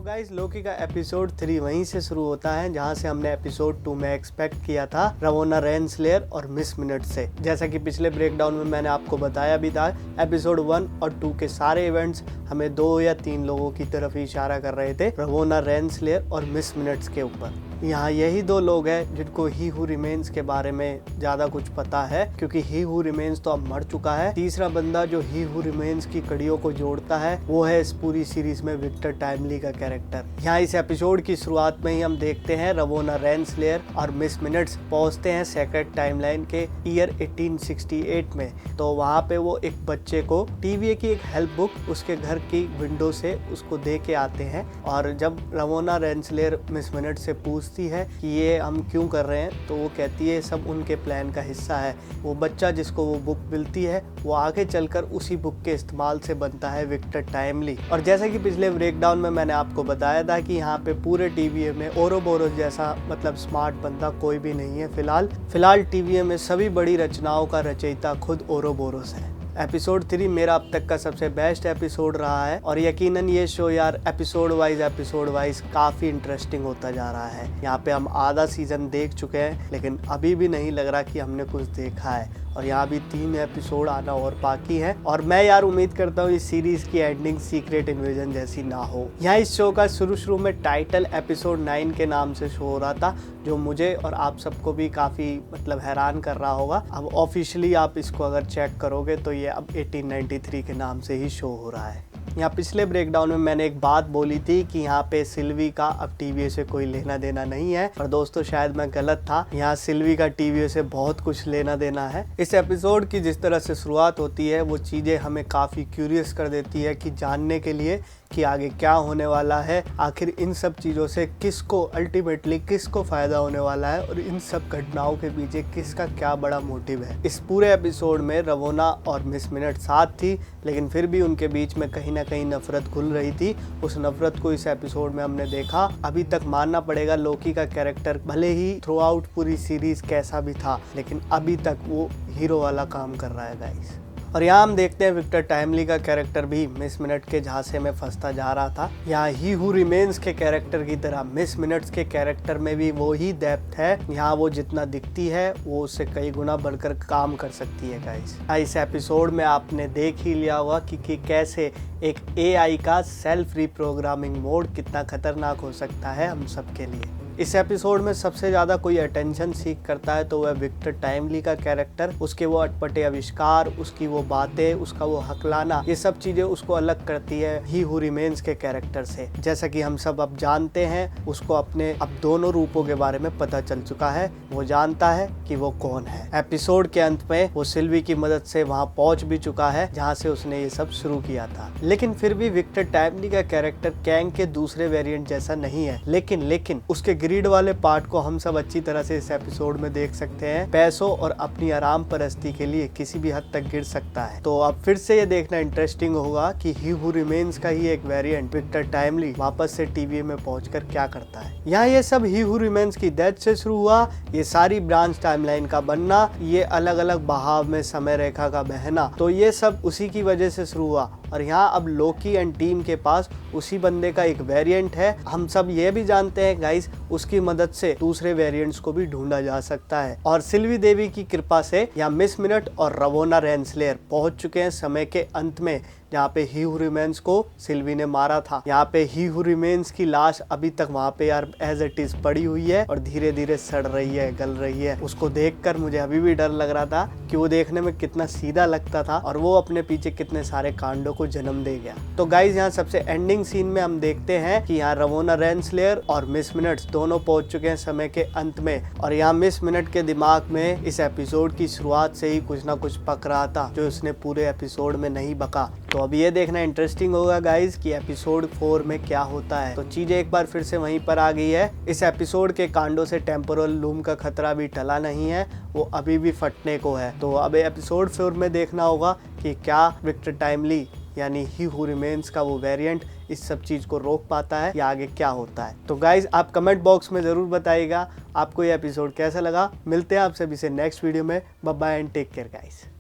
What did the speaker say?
तो गाइस लोकी का एपिसोड 3 वहीं से शुरू होता है जहां से हमने एपिसोड 2 में एक्सपेक्ट किया था रवोना रेंसलेयर और मिस मिनट से। जैसा कि पिछले ब्रेकडाउन में मैंने आपको बताया भी था, एपिसोड 1 और 2 के सारे इवेंट्स हमें 2 या 3 लोगों की तरफ ही इशारा कर रहे थे, रवोना रेंसलेयर और मिस मिनट्स के ऊपर। यहाँ यही 2 लोग हैं जिनको ही हू रिमेन्स के बारे में ज्यादा कुछ पता है, क्योंकि ही हू रिमेन्स तो अब मर चुका है। तीसरा बंदा जो ही हू रिमेन्स की कड़ियों को जोड़ता है वो है इस पूरी सीरीज में विक्टर टाइमली का कैरेक्टर। यहाँ इस एपिसोड की शुरुआत में ही हम देखते हैं रवोना रेंसलेयर और मिस मिनट्स पहुंचते हैं सेक्रेट टाइमलाइन के ईयर 1868 में। तो वहाँ पे वो एक बच्चे को टीवीए की एक हेल्प बुक उसके घर की विंडो से उसको दे के आते हैं, और जब रवोना रेंसलेयर मिस मिनट से पूछती है कि ये हम क्यों कर रहे हैं, तो वो कहती है सब उनके प्लान का हिस्सा है। वो बच्चा जिसको वो बुक मिलती है वो आगे चलकर उसी बुक के इस्तेमाल से बनता है विक्टर टाइमली। और जैसा कि पिछले ब्रेकडाउन में मैंने आपको बताया था कि यहाँ पे पूरे टीवीए में ओरोबोरोस जैसा मतलब स्मार्ट बंदा कोई भी नहीं है। फिलहाल टीवीए में सभी बड़ी रचनाओं का रचयिता खुद ओरोबोरोस है। एपिसोड 3 मेरा अब तक का सबसे बेस्ट एपिसोड रहा है, और यकीनन ये शो यार एपिसोड वाइज काफ़ी इंटरेस्टिंग होता जा रहा है। यहाँ पे हम आधा सीजन देख चुके हैं, लेकिन अभी भी नहीं लग रहा कि हमने कुछ देखा है, और यहाँ भी 3 एपिसोड आना और बाकी है। और मैं यार उम्मीद करता हूँ इस सीरीज की एंडिंग सीक्रेट इन्वेजन जैसी ना हो। यहाँ इस शो का शुरू में टाइटल एपिसोड 9 के नाम से शो हो रहा था, जो मुझे और आप सबको भी काफ़ी मतलब हैरान कर रहा होगा। अब ऑफिशियली आप इसको अगर चेक करोगे तो ये अब 1893 के नाम से ही शो हो रहा है। यहाँ पिछले ब्रेकडाउन में मैंने एक बात बोली थी कि यहाँ पे सिल्वी का अब टीवीए से कोई लेना देना नहीं है, और दोस्तों शायद मैं गलत था। यहाँ सिल्वी का टीवीए से बहुत कुछ लेना देना है। इस एपिसोड की जिस तरह से शुरुआत होती है वो चीज़ें हमें काफ़ी क्यूरियस कर देती है कि जानने के लिए कि आगे क्या होने वाला है, आखिर इन सब चीज़ों से अल्टीमेटली किसको फ़ायदा होने वाला है, और इन सब घटनाओं के पीछे किसका क्या बड़ा मोटिव है। इस पूरे एपिसोड में रवोना और मिस मिनट साथ थी, लेकिन फिर भी उनके बीच में कहीं ना कहीं नफरत घुल रही थी। उस नफरत को इस एपिसोड में हमने देखा। अभी तक मानना पड़ेगा लोकी का कैरेक्टर भले ही थ्रू आउट पूरी सीरीज कैसा भी था, लेकिन अभी तक वो हीरो वाला काम कर रहा है गाइस। और यहाँ हम देखते हैं विक्टर टाइमली का कैरेक्टर भी मिस मिनट के झांसे में फंसता जा रहा था। यहाँ ही हू रिमेन्स के कैरेक्टर की तरह मिस मिनट्स के कैरेक्टर में भी वो ही डेप्थ है। यहाँ वो जितना दिखती है वो उससे कई गुना बढ़कर काम कर सकती है गाइस। इस एपिसोड में आपने देख ही लिया होगा कि कैसे एक एआई का सेल्फ रीप्रोग्रामिंग मोड कितना खतरनाक हो सकता है हम सब के लिए। इस एपिसोड में सबसे ज़्यादा कोई अटेंशन सीख करता है तो वह विक्टर टाइमली का कैरेक्टर। उसके वो अटपटे आविष्कार, उसकी वो बातें, उसका वो हकलाना, ये सब चीज़ें उसको अलग करती है ही हू रिमेन्स के कैरेक्टर से। जैसा कि हम सब अब जानते हैं, उसको अपने अब दोनों रूपों के बारे में पता चल चुका है। वो जानता है कि वो कौन है। एपिसोड के अंत में वो सिल्वी की मदद से वहाँ पहुँच भी चुका है जहाँ से उसने ये सब शुरू किया था। लेकिन फिर भी विक्टर टाइमली का कैरेक्टर कैंग के दूसरे वेरिएंट जैसा नहीं है। लेकिन उसके ग्रीड वाले पार्ट को हम सब अच्छी तरह से इस एपिसोड में देख सकते हैं। पैसों और अपनी आराम परस्ती के लिए किसी भी हद तक गिर सकता है। तो अब फिर से ये देखना इंटरेस्टिंग होगा कि ही हू रिमेन्स का ही एक वेरिएंट विक्टर टाइमली वापस से टीवीए में पहुंचकर क्या करता है। यहाँ ये सब ही हू रिमेन्स की डेथ से शुरू हुआ, ये सारी ब्रांच टाइमलाइन का बनना, ये अलग अलग बहाव में समय रेखा का बहना, तो ये सब उसी की वजह से शुरू हुआ। और यहाँ अब लोकी एंड टीम के पास उसी बंदे का एक वेरिएंट है। हम सब ये भी जानते हैं गाइस, उसकी मदद से दूसरे वेरिएंट्स को भी ढूंढा जा सकता है। और सिल्वी देवी की कृपा से यहाँ मिस मिनट और रवोना रेंसलेयर पहुंच चुके हैं समय के अंत में, जहाँ पे ही हू रिमेन्स को सिल्वी ने मारा था। यहाँ पे ही हू रिमेन्स की लाश अभी तक वहाँ पे यार एज इट इज पड़ी हुई है और धीरे धीरे सड़ रही है, गल रही है। उसको देखकर मुझे अभी भी डर लग रहा था कि वो देखने में कितना सीधा लगता था और वो अपने पीछे कितने सारे कांडों को जन्म दे गया। तो गाइज यहाँ सबसे एंडिंग सीन में हम देखते हैं कि यहाँ रवोना रेंसलेयर और मिस मिनट्स दोनों पहुंच चुके हैं समय के अंत में। और यहाँ मिस मिनट के दिमाग में इस एपिसोड की शुरुआत से ही कुछ ना कुछ पक रहा था जो उसने पूरे एपिसोड में नहीं बका। तो अब ये देखना इंटरेस्टिंग होगा गाइज कि एपिसोड 4 में क्या होता है। तो चीजें एक बार फिर से वहीं पर आ गई है। इस एपिसोड के कांडों से टेम्पोरल लूम का खतरा भी टला नहीं है, वो अभी भी फटने को है। तो अब एपिसोड 4 में देखना होगा कि क्या विक्टर टाइमली यानी ही हू रिमेन्स का वो वेरिएंट इस सब चीज को रोक पाता है या आगे क्या होता है। तो गाइज आप कमेंट बॉक्स में जरूर बताइएगा आपको ये एपिसोड कैसा लगा। मिलते हैं आप सभी से नेक्स्ट वीडियो में। Bye bye and take care guys.